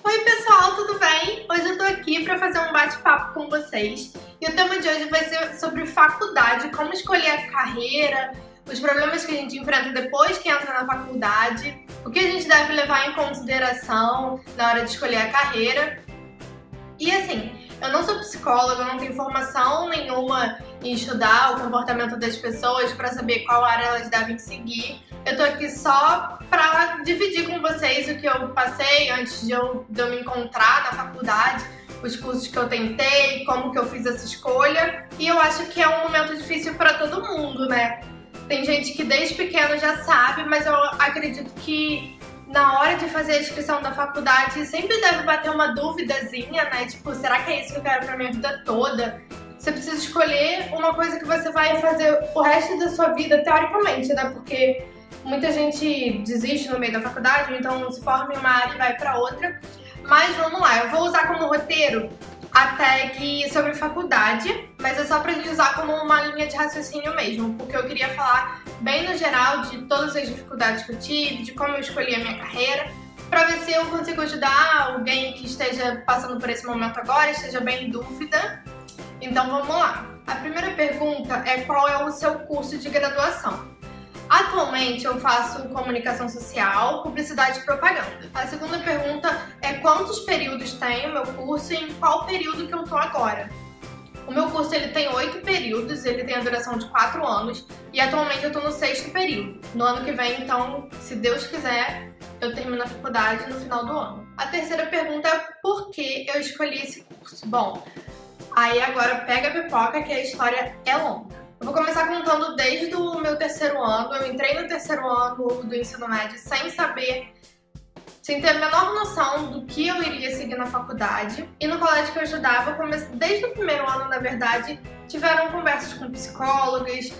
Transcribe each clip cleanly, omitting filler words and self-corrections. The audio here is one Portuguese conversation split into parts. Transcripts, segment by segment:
Oi pessoal, tudo bem? Hoje eu tô aqui pra fazer um bate-papo com vocês e o tema de hoje vai ser sobre faculdade, como escolher a carreira, os problemas que a gente enfrenta depois que entra na faculdade, o que a gente deve levar em consideração na hora de escolher a carreira. E assim, eu não sou psicóloga, eu não tenho formação nenhuma em estudar o comportamento das pessoas para saber qual área elas devem seguir. Eu tô aqui só pra dividir com vocês o que eu passei antes de eu me encontrar na faculdade, os cursos que eu tentei, como que eu fiz essa escolha. E eu acho que é um momento difícil pra todo mundo, né? Tem gente que desde pequeno já sabe, mas eu acredito que na hora de fazer a inscrição da faculdade sempre deve bater uma duvidazinha, né? Tipo, será que é isso que eu quero pra minha vida toda? Você precisa escolher uma coisa que você vai fazer o resto da sua vida, teoricamente, né? Porque muita gente desiste no meio da faculdade, então se forma em uma área e vai pra outra. Mas vamos lá, eu vou usar como roteiro a tag sobre faculdade, mas é só pra gente usar como uma linha de raciocínio mesmo, porque eu queria falar bem no geral de todas as dificuldades que eu tive, de como eu escolhi a minha carreira, pra ver se eu consigo ajudar alguém que esteja passando por esse momento agora, esteja bem em dúvida. Então vamos lá. A primeira pergunta é qual é o seu curso de graduação? Atualmente eu faço comunicação social, publicidade e propaganda. A segunda pergunta é quantos períodos tem o meu curso e em qual período que eu tô agora. O meu curso ele tem 8 períodos, ele tem a duração de 4 anos e atualmente eu tô no 6º período. No ano que vem, então, se Deus quiser, eu termino a faculdade no final do ano. A terceira pergunta é por que eu escolhi esse curso? Bom, aí agora pega a pipoca que a história é longa. Eu vou começar contando desde o meu 3º ano. Eu entrei no 3º ano do ensino médio sem saber, sem ter a menor noção do que eu iria seguir na faculdade. E no colégio que eu estudava, desde o 1º ano, na verdade, tiveram conversas com psicólogas,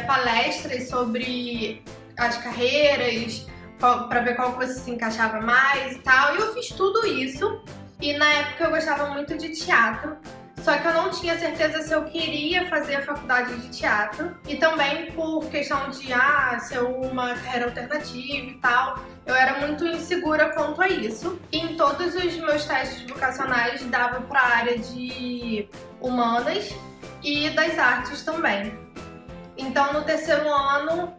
palestras sobre as carreiras, para ver qual que você se encaixava mais e tal. E eu fiz tudo isso. E na época eu gostava muito de teatro. Só que eu não tinha certeza se eu queria fazer a faculdade de teatro. E também por questão de ser uma carreira alternativa e tal, eu era muito insegura quanto a isso. E em todos os meus testes vocacionais dava para a área de humanas e das artes também. Então no 3º ano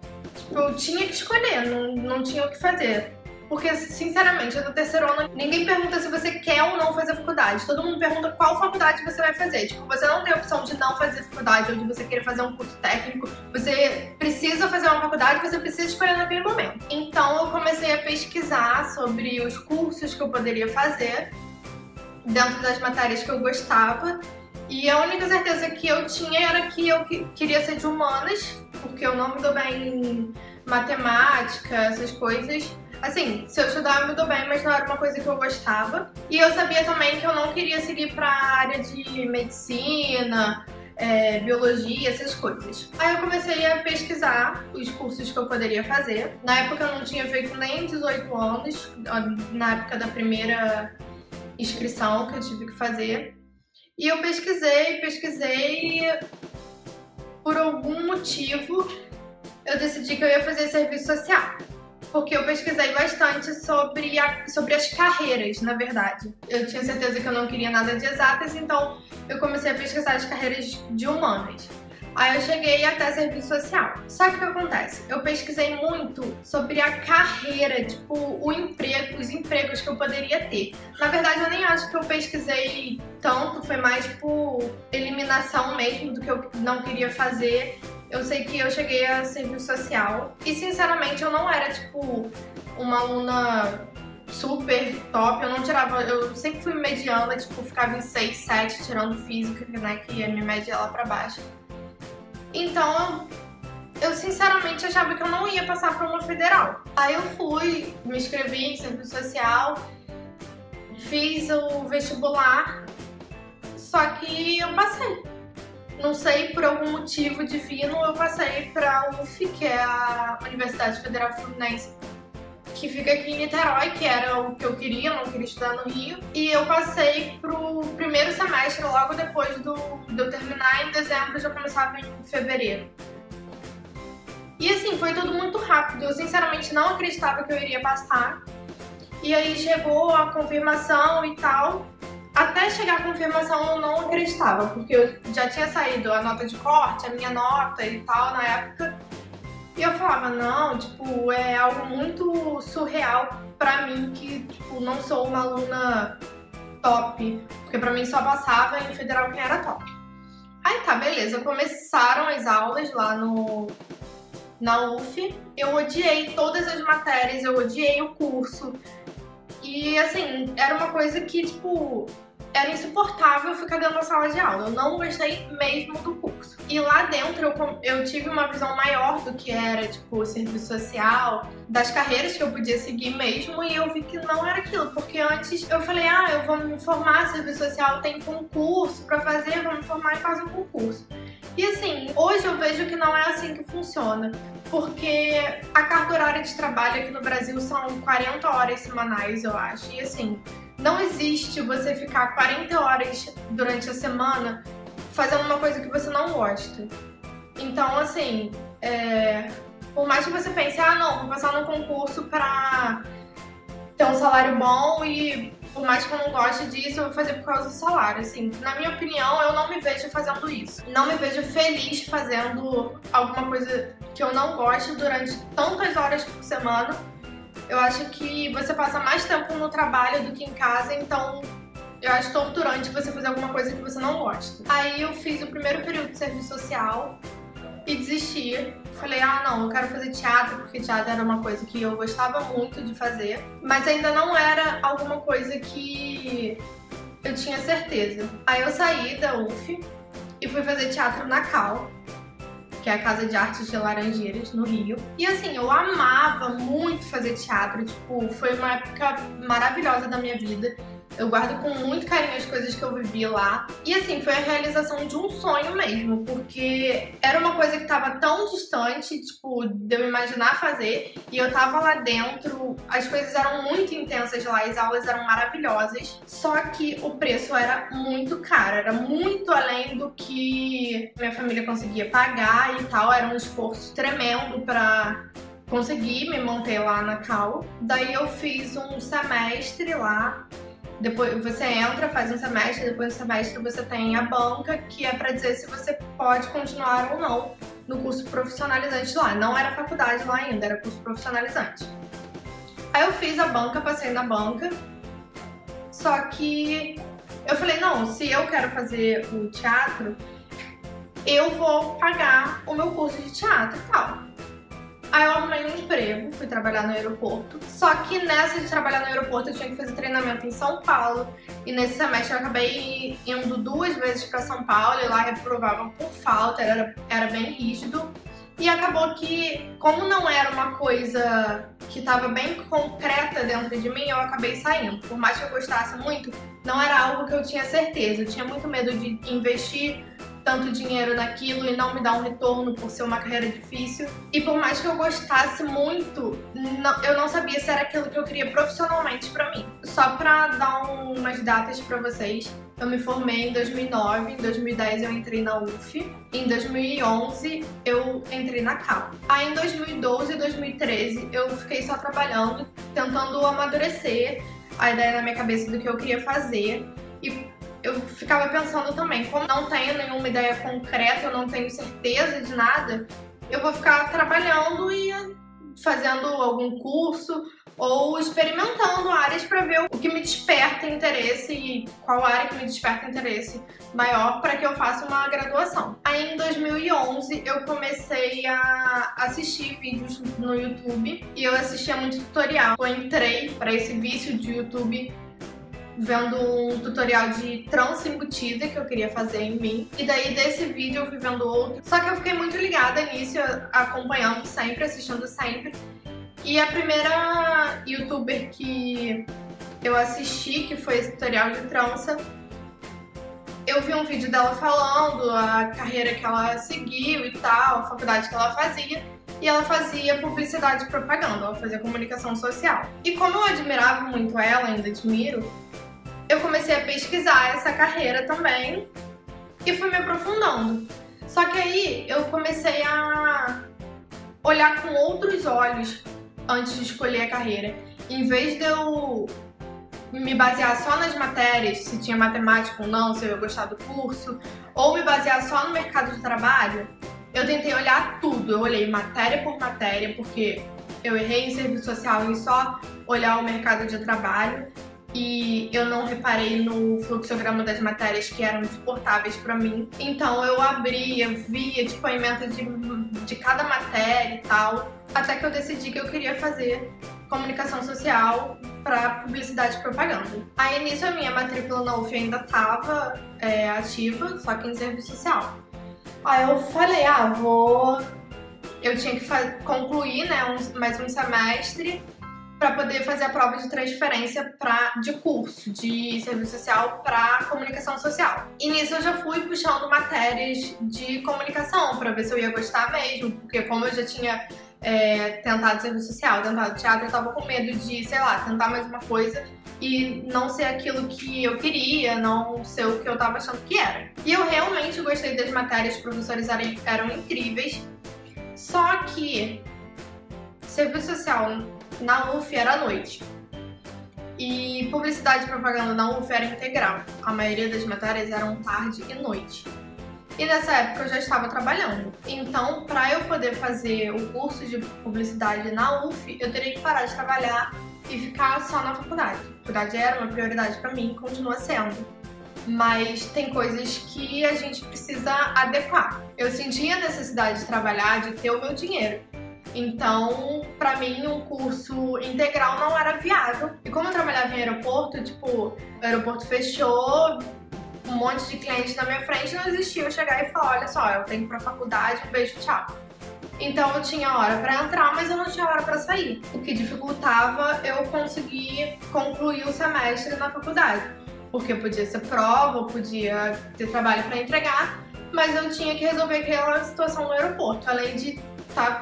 eu tinha que escolher, não tinha o que fazer. Porque, sinceramente, no 3º ano, ninguém pergunta se você quer ou não fazer faculdade. Todo mundo pergunta qual faculdade você vai fazer. Tipo, você não tem a opção de não fazer faculdade ou de você querer fazer um curso técnico. Você precisa fazer uma faculdade, você precisa escolher naquele momento. Então, eu comecei a pesquisar sobre os cursos que eu poderia fazer dentro das matérias que eu gostava. E a única certeza que eu tinha era que eu queria ser de humanas, porque eu não me dou bem em matemática, essas coisas. Assim, se eu estudar eu me dou bem, mas não era uma coisa que eu gostava. E eu sabia também que eu não queria seguir pra área de medicina, biologia, essas coisas. Aí eu comecei a pesquisar os cursos que eu poderia fazer. Na época eu não tinha feito nem 18 anos, na época da primeira inscrição que eu tive que fazer. E eu pesquisei, por algum motivo eu decidi que eu ia fazer serviço social. Porque eu pesquisei bastante sobre as carreiras, na verdade. Eu tinha certeza que eu não queria nada de exatas, então eu comecei a pesquisar as carreiras de humanas. Aí eu cheguei até serviço social. Só que o que acontece? Eu pesquisei muito sobre a carreira, tipo, os empregos que eu poderia ter. Na verdade, eu nem acho que eu pesquisei tanto, foi mais por eliminação mesmo do que eu não queria fazer. Eu sei que eu cheguei a serviço social e, sinceramente, eu não era, tipo, uma aluna super top. Eu sempre fui mediana, tipo, ficava em 6, 7, tirando física, né, que a minha média é lá pra baixo. Então, eu sinceramente achava que eu não ia passar para uma federal. Aí eu fui, me inscrevi em serviço social, fiz o vestibular, só que eu passei. Não sei, por algum motivo divino, eu passei para a UF, que é a Universidade Federal Fluminense, que fica aqui em Niterói, que era o que eu queria, eu não queria estudar no Rio. E eu passei pro primeiro semestre, logo depois de eu terminar, em dezembro, já começava em fevereiro. E assim, foi tudo muito rápido. Eu sinceramente não acreditava que eu iria passar. E aí chegou a confirmação e tal. Até chegar a confirmação eu não acreditava, porque eu já tinha saído a nota de corte, a minha nota e tal na época. E eu falava, não, tipo, é algo muito surreal pra mim que, tipo, não sou uma aluna top. Porque pra mim só passava em federal quem era top. Aí tá, beleza, começaram as aulas lá na UF. Eu odiei todas as matérias, eu odiei o curso. E assim, era uma coisa que, tipo, era insuportável ficar dentro da sala de aula. Eu não gostei mesmo do curso. E lá dentro eu tive uma visão maior do que era, tipo, o serviço social, das carreiras que eu podia seguir mesmo, e eu vi que não era aquilo. Porque antes eu falei, eu vou me formar, serviço social tem concurso pra fazer, eu vou me formar e fazer um concurso. E assim, hoje eu vejo que não é assim que funciona. Porque a carga horária de trabalho aqui no Brasil são 40 horas semanais, eu acho. E assim, não existe você ficar 40 horas durante a semana fazendo uma coisa que você não gosta. Então, assim, por mais que você pense, não, vou passar num concurso pra ter um salário bom e por mais que eu não goste disso, eu vou fazer por causa do salário. Assim, na minha opinião, eu não me vejo fazendo isso. Não me vejo feliz fazendo alguma coisa que eu não gosto durante tantas horas por semana. Eu acho que você passa mais tempo no trabalho do que em casa, então eu acho torturante você fazer alguma coisa que você não gosta. Aí eu fiz o primeiro período de serviço social e desisti. Falei, não, eu quero fazer teatro, porque teatro era uma coisa que eu gostava muito de fazer, mas ainda não era alguma coisa que eu tinha certeza. Aí eu saí da UF e fui fazer teatro na Cal, que é a Casa de Artes de Laranjeiras, no Rio. E assim, eu amava muito fazer teatro, tipo, foi uma época maravilhosa da minha vida. Eu guardo com muito carinho as coisas que eu vivi lá. E assim, foi a realização de um sonho mesmo, porque era uma coisa que tava tão distante, tipo, de eu imaginar fazer. E eu tava lá dentro, as coisas eram muito intensas lá, as aulas eram maravilhosas. Só que o preço era muito caro, era muito além do que minha família conseguia pagar e tal. Era um esforço tremendo pra conseguir me manter lá na Cal. Daí eu fiz um semestre lá. Depois você entra, faz um semestre, depois do semestre você tem a banca, que é pra dizer se você pode continuar ou não no curso profissionalizante lá. Não era faculdade lá ainda, era curso profissionalizante. Aí eu fiz a banca, passei na banca, só que eu falei, não, se eu quero fazer o teatro, eu vou pagar o meu curso de teatro e tal. Aí eu arrumei um emprego, fui trabalhar no aeroporto. Só que nessa de trabalhar no aeroporto eu tinha que fazer treinamento em São Paulo. E nesse semestre eu acabei indo 2 vezes pra São Paulo e lá reprovavam por falta, era bem rígido. E acabou que, como não era uma coisa que estava bem concreta dentro de mim, eu acabei saindo. Por mais que eu gostasse muito, não era algo que eu tinha certeza. Eu tinha muito medo de investir tanto dinheiro naquilo e não me dar um retorno por ser uma carreira difícil. E por mais que eu gostasse muito, eu não sabia se era aquilo que eu queria profissionalmente pra mim. Só pra dar umas datas pra vocês, eu me formei em 2009, em 2010 eu entrei na UF, em 2011 eu entrei na Cal. Aí em 2012 e 2013 eu fiquei só trabalhando, tentando amadurecer a ideia na minha cabeça do que eu queria fazer. E eu ficava pensando também, como não tenho nenhuma ideia concreta, eu não tenho certeza de nada, eu vou ficar trabalhando e fazendo algum curso ou experimentando áreas para ver o que me desperta interesse e qual área que me desperta interesse maior para que eu faça uma graduação. Aí em 2011 eu comecei a assistir vídeos no YouTube e eu assistia muito tutorial. Eu entrei para esse vício de YouTube vendo um tutorial de trança embutida que eu queria fazer em mim. E daí desse vídeo eu fui vendo outro. Só que eu fiquei muito ligada nisso, acompanhando sempre, assistindo sempre. E a primeira youtuber que eu assisti, que foi esse tutorial de trança, eu vi um vídeo dela falando a carreira que ela seguiu e tal, a faculdade que ela fazia. E ela fazia publicidade e propaganda, ela fazia comunicação social. E como eu admirava muito ela, ainda admiro, eu comecei a pesquisar essa carreira também e fui me aprofundando. Só que aí eu comecei a olhar com outros olhos antes de escolher a carreira. em vez de eu me basear só nas matérias, se tinha matemática ou não, se eu ia gostar do curso, ou me basear só no mercado de trabalho, eu tentei olhar tudo. Eu olhei matéria por matéria, porque eu errei em serviço social em só olhar o mercado de trabalho e eu não reparei no fluxograma das matérias que eram insuportáveis para mim. Então eu abria, via tipo a ementa de cada matéria e tal, até que eu decidi que eu queria fazer comunicação social para publicidade e propaganda. Aí nisso a minha matrícula na UF ainda estava ativa, só que em serviço social. Aí eu falei, eu tinha que concluir, né, mais um semestre para poder fazer a prova de transferência de curso de serviço social para comunicação social. E nisso eu já fui puxando matérias de comunicação para ver se eu ia gostar mesmo, porque como eu já tinha tentado serviço social, tentado teatro, eu tava com medo de, sei lá, tentar mais uma coisa e não ser aquilo que eu queria, não ser o que eu tava achando que era. E eu realmente gostei das matérias, os professores eram incríveis, só que serviço social na UF era à noite e publicidade e propaganda na UF era integral. A maioria das matérias eram tarde e noite. E nessa época eu já estava trabalhando. Então, para eu poder fazer o curso de publicidade na UF, eu teria que parar de trabalhar e ficar só na faculdade. A faculdade era uma prioridade para mim, continua sendo. Mas tem coisas que a gente precisa adequar. Eu sentia a necessidade de trabalhar, de ter o meu dinheiro. Então, pra mim, um curso integral não era viável. E como eu trabalhava em aeroporto, tipo, o aeroporto fechou, um monte de clientes na minha frente, não existia eu chegar e falar, olha só, eu tenho que ir pra faculdade, um beijo, tchau. Então eu tinha hora pra entrar, mas eu não tinha hora pra sair. O que dificultava eu conseguir concluir o semestre na faculdade. Porque podia ser prova, podia ter trabalho pra entregar, mas eu tinha que resolver aquela situação no aeroporto, além de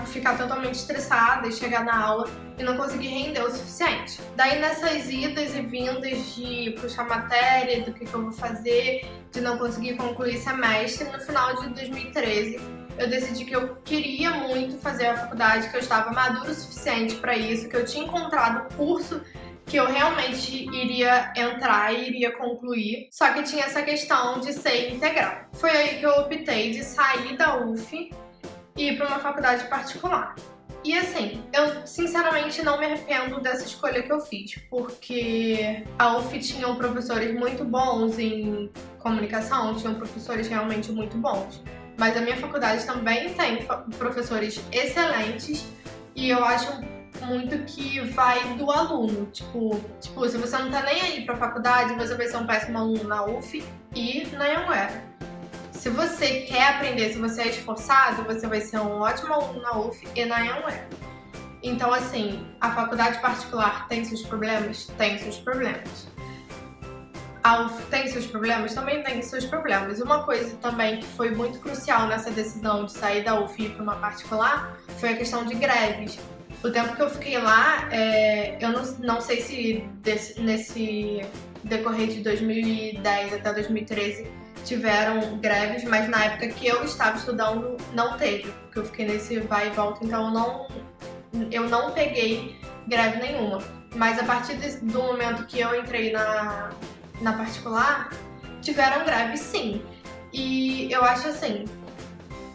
ficar totalmente estressada e chegar na aula e não conseguir render o suficiente. Daí nessas idas e vindas de puxar matéria, do que eu vou fazer, de não conseguir concluir semestre, no final de 2013 eu decidi que eu queria muito fazer a faculdade, que eu estava madura o suficiente para isso, que eu tinha encontrado o curso que eu realmente iria entrar e iria concluir, só que tinha essa questão de ser integral. Foi aí que eu optei de sair da UF e ir para uma faculdade particular. E assim, eu sinceramente não me arrependo dessa escolha que eu fiz, porque a UF tinha professores muito bons em comunicação, tinham professores realmente muito bons, mas a minha faculdade também tem professores excelentes e eu acho muito que vai do aluno, tipo, se você não tá nem aí pra faculdade, você vai ser um péssimo aluno na UF e na Anhanguera. Se você quer aprender, se você é esforçado, você vai ser um ótimo aluno na UF e na Anhanguera. Então, assim, a faculdade particular tem seus problemas? Tem seus problemas. A UF tem seus problemas? Também tem seus problemas. Uma coisa também que foi muito crucial nessa decisão de sair da UF e ir para uma particular foi a questão de greves. O tempo que eu fiquei lá, eu não sei se nesse decorrer de 2010 até 2013 tiveram greves, mas na época que eu estava estudando não teve, porque eu fiquei nesse vai e volta, então eu não peguei greve nenhuma. Mas a partir do momento que eu entrei na particular, tiveram greves sim. E eu acho assim,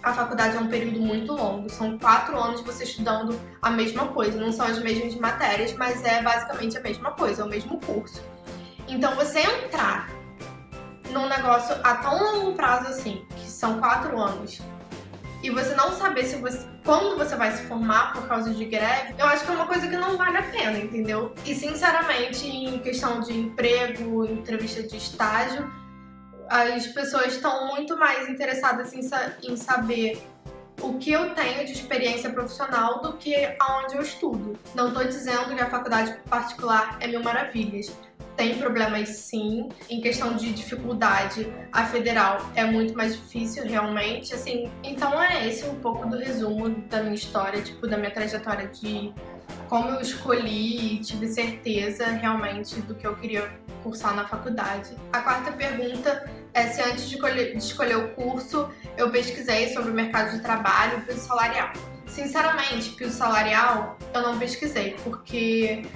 a faculdade é um período muito longo, são 4 anos você estudando a mesma coisa, não são as mesmas matérias, mas é basicamente a mesma coisa, é o mesmo curso. Então você entrar num negócio a tão longo prazo assim, que são 4 anos, e você não saber quando você vai se formar por causa de greve, eu acho que é uma coisa que não vale a pena, entendeu? E sinceramente, em questão de emprego, entrevista de estágio, as pessoas estão muito mais interessadas em saber o que eu tenho de experiência profissional do que aonde eu estudo. Não estou dizendo que a faculdade particular é mil maravilhas. Tem problemas sim, em questão de dificuldade, a federal é muito mais difícil realmente, assim. Então é esse um pouco do resumo da minha história, tipo, da minha trajetória de como eu escolhi e tive certeza realmente do que eu queria cursar na faculdade. A quarta pergunta é se antes de escolher o curso eu pesquisei sobre o mercado de trabalho e o piso salarial. Sinceramente, piso salarial eu não pesquisei, porque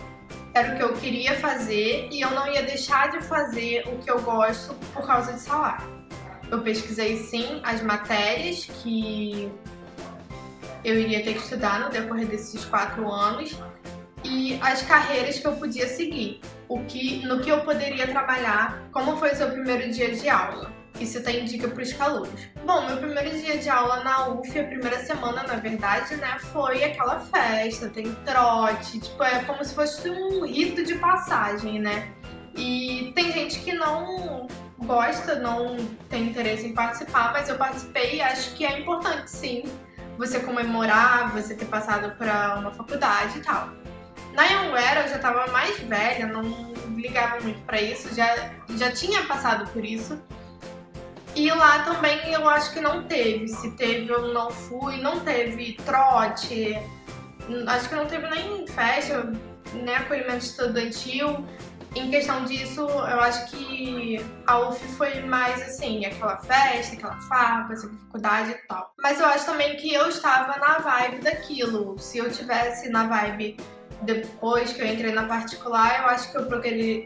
era o que eu queria fazer e eu não ia deixar de fazer o que eu gosto por causa de salário. Eu pesquisei sim as matérias que eu iria ter que estudar no decorrer desses 4 anos e as carreiras que eu podia seguir, no que eu poderia trabalhar, como foi o seu primeiro dia de aula. Isso tem dica para os calouros. Bom, meu primeiro dia de aula na UF, a primeira semana, na verdade, né, foi aquela festa, tem trote, tipo, é como se fosse um rito de passagem, né? E tem gente que não gosta, não tem interesse em participar, mas eu participei e acho que é importante, sim, você comemorar, você ter passado para uma faculdade e tal. Na Anhanguera eu já estava mais velha, não ligava muito para isso, já tinha passado por isso. E lá também eu acho que não teve. Se teve eu não fui, não teve trote, acho que não teve nem festa, nem acolhimento estudantil. Em questão disso, eu acho que a UF foi mais assim, aquela festa, aquela farpa, essa faculdade e tal. Mas eu acho também que eu estava na vibe daquilo. Se eu tivesse na vibe depois que eu entrei na particular, eu acho que eu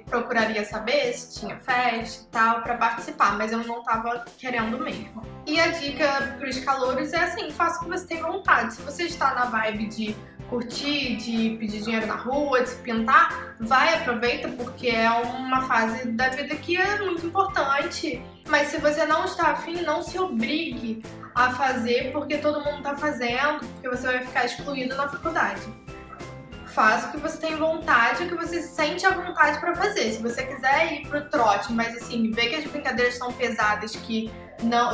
procuraria saber se tinha festa e tal pra participar, mas eu não tava querendo mesmo. E a dica pros calouros é assim, faça o que você tem vontade. Se você está na vibe de curtir, de pedir dinheiro na rua, de se pintar, vai, aproveita, porque é uma fase da vida que é muito importante. Mas se você não está afim, não se obrigue a fazer porque todo mundo tá fazendo, porque você vai ficar excluído na faculdade. Faça o que você tem vontade, o que você sente à vontade pra fazer. Se você quiser ir pro trote, mas assim, ver que as brincadeiras são pesadas, que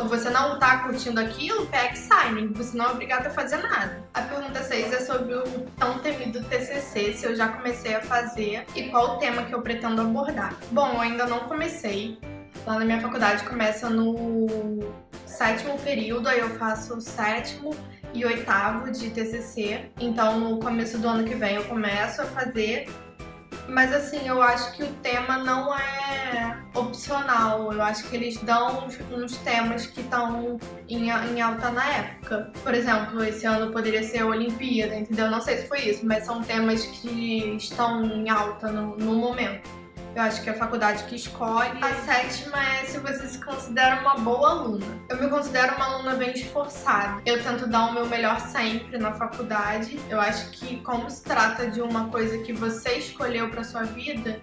você não tá curtindo aquilo, pegue e sai, você não é obrigado a fazer nada. A pergunta 6 é sobre o tão temido TCC, se eu já comecei a fazer e qual o tema que eu pretendo abordar. Bom, eu ainda não comecei. Lá na minha faculdade começa no 7º período, aí eu faço o 7º e 8º de TCC, então no começo do ano que vem eu começo a fazer, mas assim, eu acho que o tema não é opcional, eu acho que eles dão uns temas que estão em alta na época. Por exemplo, esse ano poderia ser a Olimpíada, entendeu? Não sei se foi isso, mas são temas que estão em alta no momento. Eu acho que é a faculdade que escolhe. A 7ª é se você se considera uma boa aluna. Eu me considero uma aluna bem esforçada. Eu tento dar o meu melhor sempre na faculdade. Eu acho que como se trata de uma coisa que você escolheu pra sua vida,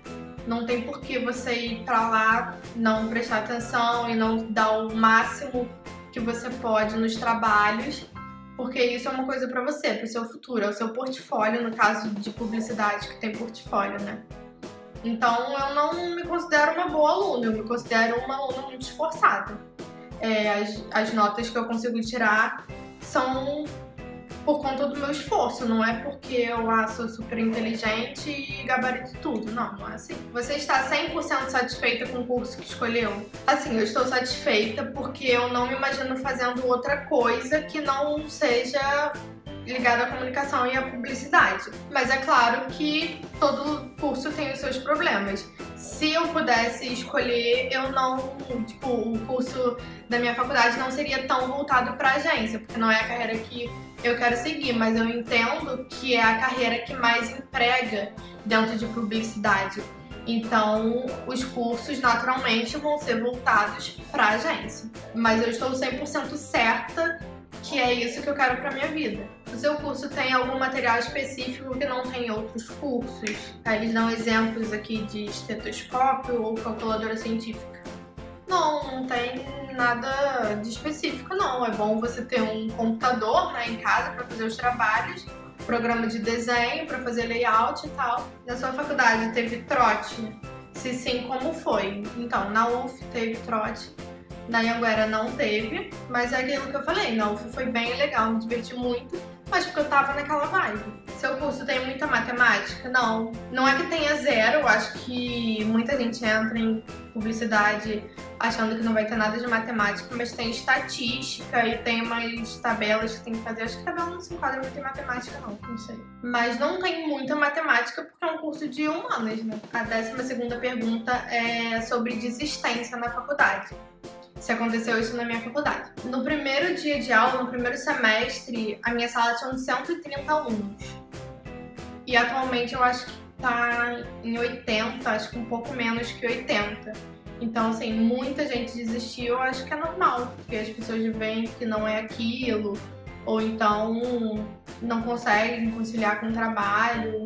não tem por que você ir pra lá, não prestar atenção e não dar o máximo que você pode nos trabalhos, porque isso é uma coisa pra você, pro seu futuro, é o seu portfólio, no caso de publicidade que tem portfólio, né? Então eu não me considero uma boa aluna, eu me considero uma aluna muito esforçada. As notas que eu consigo tirar são por conta do meu esforço, não é porque eu sou super inteligente e gabarito tudo, não é assim. Você está 100% satisfeita com o curso que escolheu? Assim, eu estou satisfeita porque eu não me imagino fazendo outra coisa que não seja ligado à comunicação e à publicidade. Mas é claro que todo curso tem os seus problemas. Se eu pudesse escolher, o curso da minha faculdade não seria tão voltado para agência, porque não é a carreira que eu quero seguir, mas eu entendo que é a carreira que mais emprega dentro de publicidade. Então, os cursos naturalmente vão ser voltados para agência. Mas eu estou 100% certa que é isso que eu quero pra minha vida. O seu curso tem algum material específico que não tem em outros cursos? Eles dão exemplos aqui de estetoscópio ou calculadora científica. Não tem nada de específico, não. É bom você ter um computador, né, em casa para fazer os trabalhos, programa de desenho para fazer layout e tal. Na sua faculdade teve trote? Se sim, como foi? Então, na UF teve trote. Na Anhanguera não teve, mas é aquilo que eu falei, na UF foi bem legal, me diverti muito, mas porque eu tava naquela vibe. Seu curso tem muita matemática? Não. Não é que tenha zero, eu acho que muita gente entra em publicidade achando que não vai ter nada de matemática, mas tem estatística e tem umas tabelas que tem que fazer. Acho que tabela não se enquadra muito em matemática não sei. Mas não tem muita matemática porque é um curso de humanas, né? A 12ª pergunta é sobre desistência na faculdade. Se aconteceu isso na minha faculdade. No primeiro dia de aula, no primeiro semestre, a minha sala tinha uns 130 alunos. E atualmente eu acho que tá em 80, acho que um pouco menos que 80. Então, assim, muita gente desistiu, eu acho que é normal, porque as pessoas veem que não é aquilo, ou então não conseguem conciliar com o trabalho.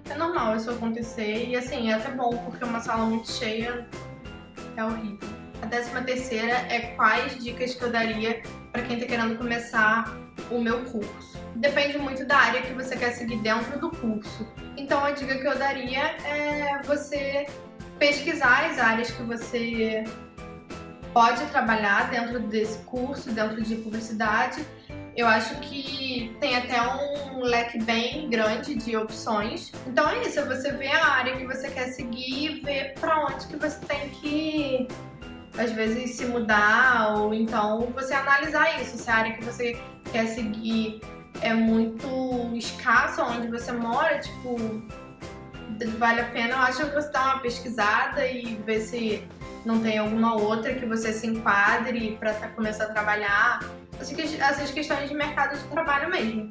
É normal isso acontecer e, assim, é até bom, porque uma sala muito cheia é horrível. A 13ª é quais dicas que eu daria para quem tá querendo começar o meu curso. Depende muito da área que você quer seguir dentro do curso. Então, a dica que eu daria é você pesquisar as áreas que você pode trabalhar dentro desse curso, dentro de publicidade. Eu acho que tem até um leque bem grande de opções. Então é isso, é você ver a área que você quer seguir e ver pra onde que você tem que, às vezes, se mudar, ou então você analisar isso, se a área que você quer seguir é muito escassa onde você mora, tipo, vale a pena, eu acho que você dá uma pesquisada e ver se não tem alguma outra que você se enquadre para começar a trabalhar. Essas questões de mercado de trabalho mesmo.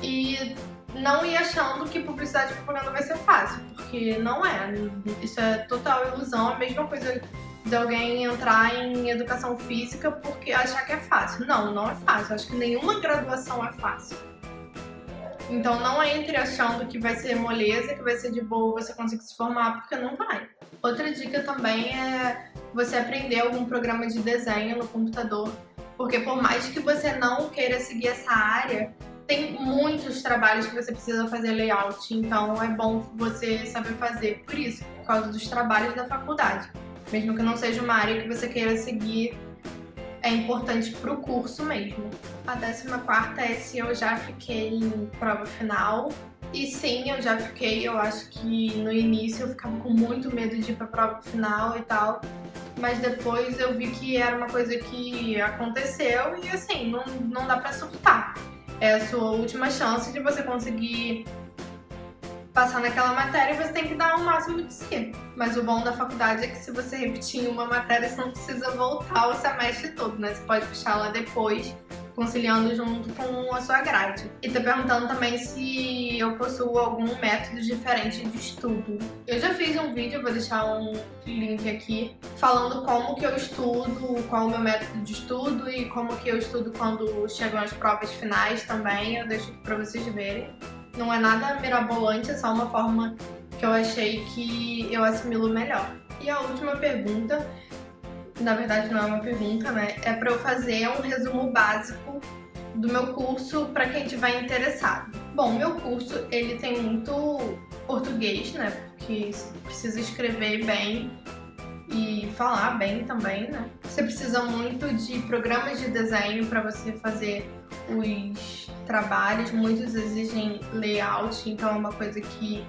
E não ir achando que publicidade e propaganda vai ser fácil, porque não é. Isso é total ilusão, a mesma coisa de alguém entrar em educação física porque achar que é fácil. Não, não é fácil. Acho que nenhuma graduação é fácil. Então não entre achando que vai ser moleza, que vai ser de boa você conseguir se formar, porque não vai. Outra dica também é você aprender algum programa de desenho no computador, porque por mais que você não queira seguir essa área, tem muitos trabalhos que você precisa fazer layout, então é bom você saber fazer por isso, por causa dos trabalhos da faculdade. Mesmo que não seja uma área que você queira seguir, é importante pro curso mesmo. A 14ª é se eu já fiquei em prova final. E sim, eu já fiquei, eu acho que no início eu ficava com muito medo de ir pra prova final e tal. Mas depois eu vi que era uma coisa que aconteceu e assim, não dá pra surtar. É a sua última chance de você conseguir passar naquela matéria e você tem que dar o máximo de si. Mas o bom da faculdade é que se você repetir em uma matéria, você não precisa voltar o semestre todo, né? Você pode puxar lá depois, conciliando junto com a sua grade. E tô perguntando também se eu possuo algum método diferente de estudo. Eu já fiz um vídeo, vou deixar um link aqui, falando como que eu estudo, qual é o meu método de estudo e como que eu estudo quando chegam as provas finais também. Eu deixo aqui pra vocês verem. Não é nada mirabolante, é só uma forma que eu achei que eu assimilo melhor. E a última pergunta, na verdade não é uma pergunta, né? É para eu fazer um resumo básico do meu curso para quem estiver interessado. Bom, meu curso ele tem muito português, né? Porque você precisa escrever bem e falar bem também, né? Você precisa muito de programas de desenho para você fazer os trabalhos, muitos exigem layout, então é uma coisa que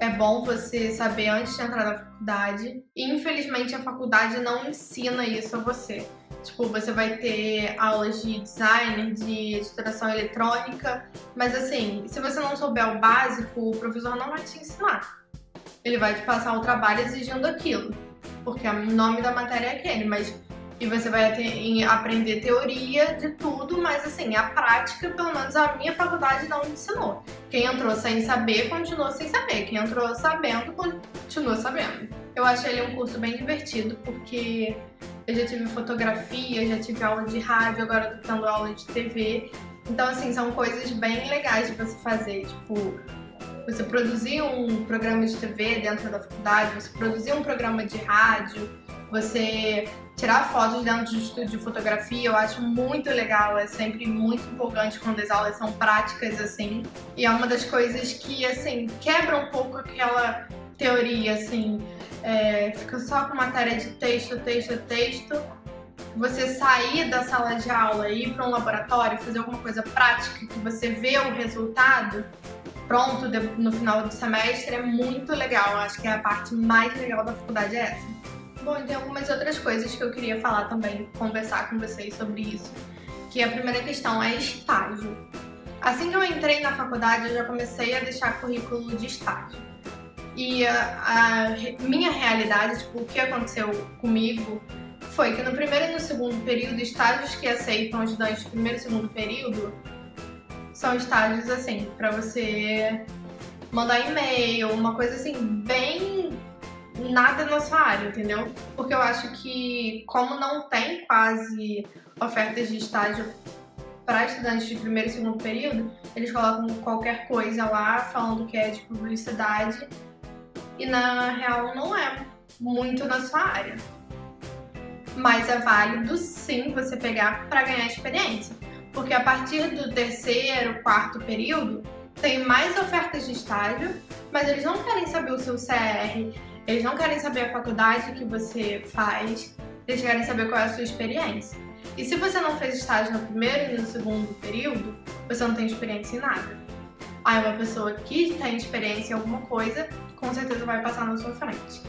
é bom você saber antes de entrar na faculdade. E infelizmente a faculdade não ensina isso a você. Tipo, você vai ter aulas de design, de editoração eletrônica, mas assim, se você não souber o básico, o professor não vai te ensinar. Ele vai te passar o trabalho exigindo aquilo, porque o nome da matéria é aquele, mas e você vai aprender teoria de tudo, mas assim, a prática, pelo menos a minha faculdade não me ensinou. Quem entrou sem saber, continuou sem saber. Quem entrou sabendo, continua sabendo. Eu achei ele um curso bem divertido, porque eu já tive fotografia, já tive aula de rádio, agora eu tô tendo aula de TV. Então, assim, são coisas bem legais de você fazer, tipo, você produzir um programa de TV dentro da faculdade, você produzir um programa de rádio, você tirar fotos dentro de um estúdio de fotografia. Eu acho muito legal, é sempre muito empolgante quando as aulas são práticas, assim. E é uma das coisas que, assim, quebra um pouco aquela teoria, assim, fica só com matéria de texto. Você sair da sala de aula e ir para um laboratório, fazer alguma coisa prática, que você vê o resultado pronto no final do semestre, é muito legal. Eu acho que a parte mais legal da faculdade é essa. Bom, e tem algumas outras coisas que eu queria falar também, conversar com vocês sobre isso. Que a primeira questão é estágio. Assim que eu entrei na faculdade, eu já comecei a deixar currículo de estágio. E a minha realidade, tipo, o que aconteceu comigo, foi que no primeiro e no segundo período, estágios que aceitam estudantes de primeiro e segundo período, são estágios assim, pra você mandar e-mail, uma coisa assim, bem nada na sua área, entendeu? Porque eu acho que, como não tem quase ofertas de estágio para estudantes de primeiro e segundo período, eles colocam qualquer coisa lá falando que é de publicidade e na real não é muito na sua área. Mas é válido sim você pegar para ganhar experiência, porque a partir do terceiro, quarto período tem mais ofertas de estágio, mas eles não querem saber o seu CR, eles não querem saber a faculdade que você faz, eles querem saber qual é a sua experiência. E se você não fez estágio no primeiro e no segundo período, você não tem experiência em nada. Aí uma pessoa que tem experiência em alguma coisa, com certeza vai passar na sua frente.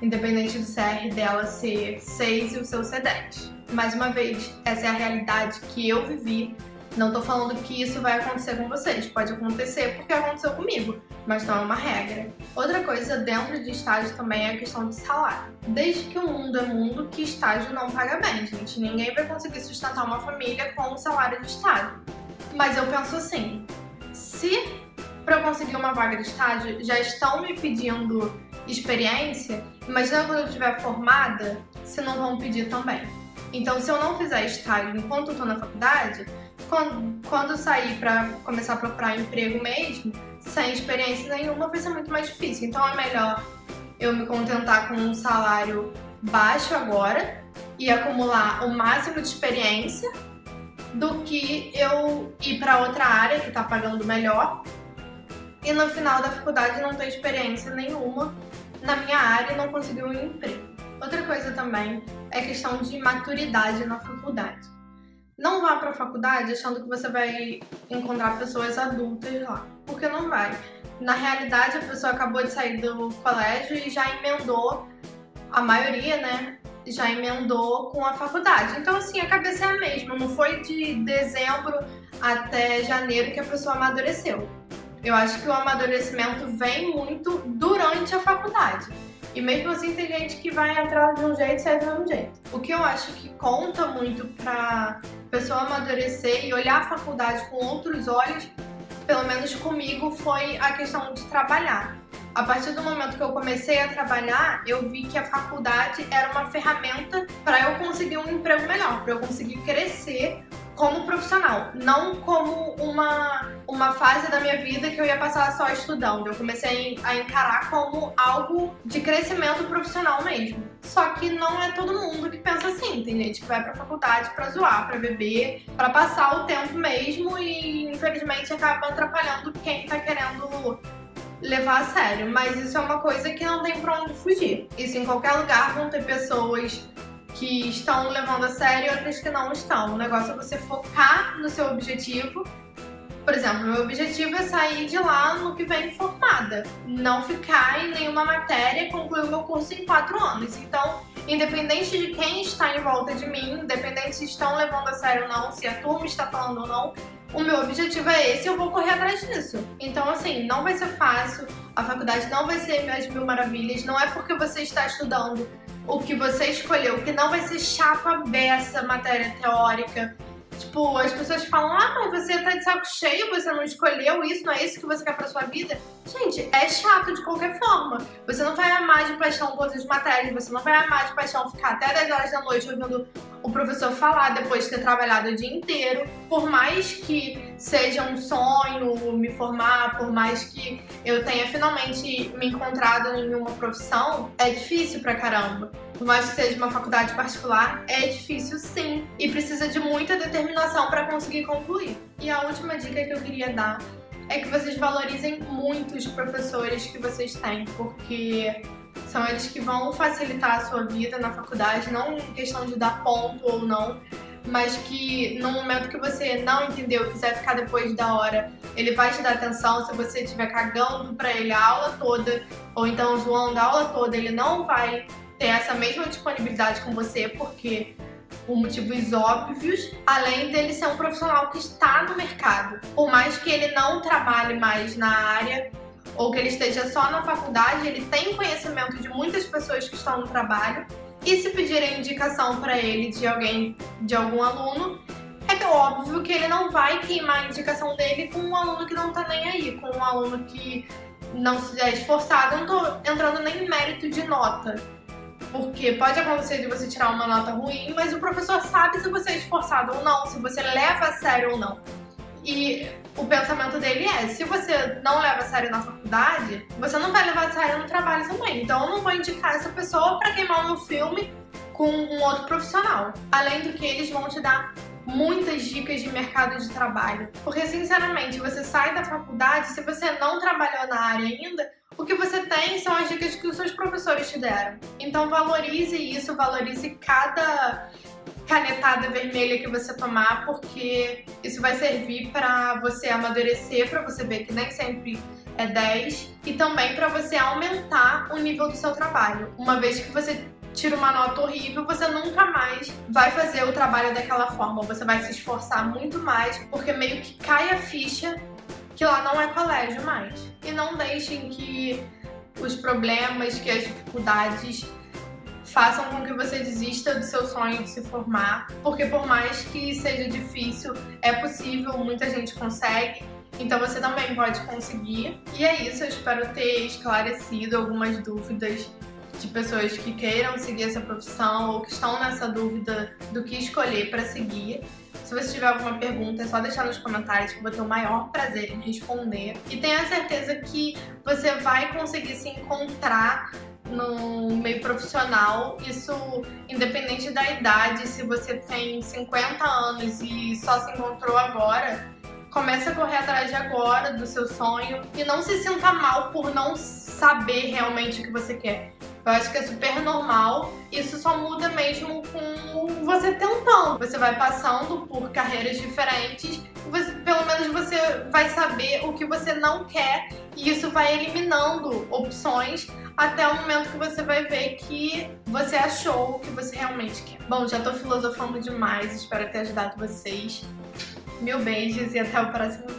Independente do CR dela ser 6 e o seu ser 10. Mais uma vez, essa é a realidade que eu vivi. Não tô falando que isso vai acontecer com vocês. Pode acontecer porque aconteceu comigo, mas não é uma regra. Outra coisa dentro de estágio também é a questão de salário. Desde que o mundo é mundo, que estágio não paga bem, gente. Ninguém vai conseguir sustentar uma família com um salário de estágio. Mas eu penso assim, se para eu conseguir uma vaga de estágio já estão me pedindo experiência, imagina quando eu estiver formada, se não vão pedir também. Então, se eu não fizer estágio enquanto eu tô na faculdade, quando eu sair para começar a procurar emprego mesmo, sem experiência nenhuma, vai ser muito mais difícil. Então é melhor eu me contentar com um salário baixo agora e acumular o máximo de experiência do que eu ir para outra área que tá pagando melhor e no final da faculdade não ter experiência nenhuma na minha área e não conseguir um emprego. Outra coisa também é questão de maturidade na faculdade. Não vá para a faculdade achando que você vai encontrar pessoas adultas lá, porque não vai. Na realidade, a pessoa acabou de sair do colégio e já emendou, a maioria, né, já emendou com a faculdade. Então, assim, a cabeça é a mesma. Não foi de dezembro até janeiro que a pessoa amadureceu. Eu acho que o amadurecimento vem muito durante a faculdade. E mesmo assim tem gente que vai entrar de um jeito e sai de um jeito. O que eu acho que conta muito pra pessoa amadurecer e olhar a faculdade com outros olhos, pelo menos comigo, foi a questão de trabalhar. A partir do momento que eu comecei a trabalhar, eu vi que a faculdade era uma ferramenta para eu conseguir um emprego melhor, para eu conseguir crescer como profissional, não como uma fase da minha vida que eu ia passar só estudando. Eu comecei a encarar como algo de crescimento profissional mesmo. Só que não é todo mundo que pensa assim. Tem gente que vai pra faculdade pra zoar, pra beber, pra passar o tempo mesmo e infelizmente acaba atrapalhando quem tá querendo levar a sério. Mas isso é uma coisa que não tem pra onde fugir. Isso em qualquer lugar vão ter pessoas que estão levando a sério e outras que não estão. O negócio é você focar no seu objetivo. Por exemplo, meu objetivo é sair de lá no que vem formada. Não ficar em nenhuma matéria e concluir o meu curso em 4 anos. Então, independente de quem está em volta de mim, independente se estão levando a sério ou não, se a turma está falando ou não, o meu objetivo é esse e eu vou correr atrás disso. Então, assim, não vai ser fácil, a faculdade não vai ser as mil maravilhas, não é porque você está estudando o que você escolheu, que não vai ser chapa beça, matéria teórica. Tipo, as pessoas falam, mas você tá de saco cheio, você não escolheu isso, não é isso que você quer pra sua vida. Gente, é chato de qualquer forma. Você não vai amar de paixão todas as matérias, você não vai amar de paixão ficar até 10 horas da noite ouvindo o professor falar depois de ter trabalhado o dia inteiro. Por mais que seja um sonho me formar, por mais que eu tenha finalmente me encontrado em uma profissão, é difícil pra caramba. Por mais que seja uma faculdade particular, é difícil sim. E precisa de muita determinação para conseguir concluir. E a última dica que eu queria dar é que vocês valorizem muito os professores que vocês têm, porque são eles que vão facilitar a sua vida na faculdade, não em questão de dar ponto ou não, mas que no momento que você não entendeu, quiser ficar depois da hora, ele vai te dar atenção. Se você estiver cagando pra ele a aula toda, ou então zoando a aula toda, ele não vai ter essa mesma disponibilidade com você, porque por motivos óbvios, além dele ser um profissional que está no mercado. Por mais que ele não trabalhe mais na área, ou que ele esteja só na faculdade, ele tem conhecimento de muitas pessoas que estão no trabalho, e se pedirem indicação para ele de alguém, de algum aluno, é óbvio que ele não vai queimar a indicação dele com um aluno que não tá nem aí, com um aluno que não se é esforçado, eu não tô entrando nem em mérito de nota. Porque pode acontecer de você tirar uma nota ruim, mas o professor sabe se você é esforçado ou não, se você leva a sério ou não. E o pensamento dele é, se você não leva a sério na faculdade, você não vai levar a sério no trabalho também. Então eu não vou indicar essa pessoa para queimar um filme com um outro profissional. Além do que, eles vão te dar muitas dicas de mercado de trabalho. Porque, sinceramente, você sai da faculdade, se você não trabalhou na área ainda, o que você tem são as dicas que os seus professores te deram. Então valorize isso, valorize cada canetada vermelha que você tomar, porque isso vai servir para você amadurecer, para você ver que nem sempre é 10, e também para você aumentar o nível do seu trabalho. Uma vez que você tira uma nota horrível, você nunca mais vai fazer o trabalho daquela forma, você vai se esforçar muito mais, porque meio que cai a ficha que lá não é colégio mais. E não deixem que os problemas, que as dificuldades façam com que você desista do seu sonho de se formar, porque por mais que seja difícil, é possível, muita gente consegue, então você também pode conseguir. E é isso, eu espero ter esclarecido algumas dúvidas de pessoas que queiram seguir essa profissão ou que estão nessa dúvida do que escolher para seguir. Se você tiver alguma pergunta, é só deixar nos comentários que eu vou ter o maior prazer em responder. E tenha certeza que você vai conseguir se encontrar no meio profissional, isso independente da idade. Se você tem 50 anos e só se encontrou agora, comece a correr atrás de agora do seu sonho e não se sinta mal por não saber realmente o que você quer. Eu acho que é super normal, isso só muda mesmo com você tentando. Você vai passando por carreiras diferentes e pelo menos você vai saber o que você não quer e isso vai eliminando opções até o momento que você vai ver que você achou o que você realmente quer. Bom, já tô filosofando demais, espero ter ajudado vocês. Mil beijos e até o próximo vídeo.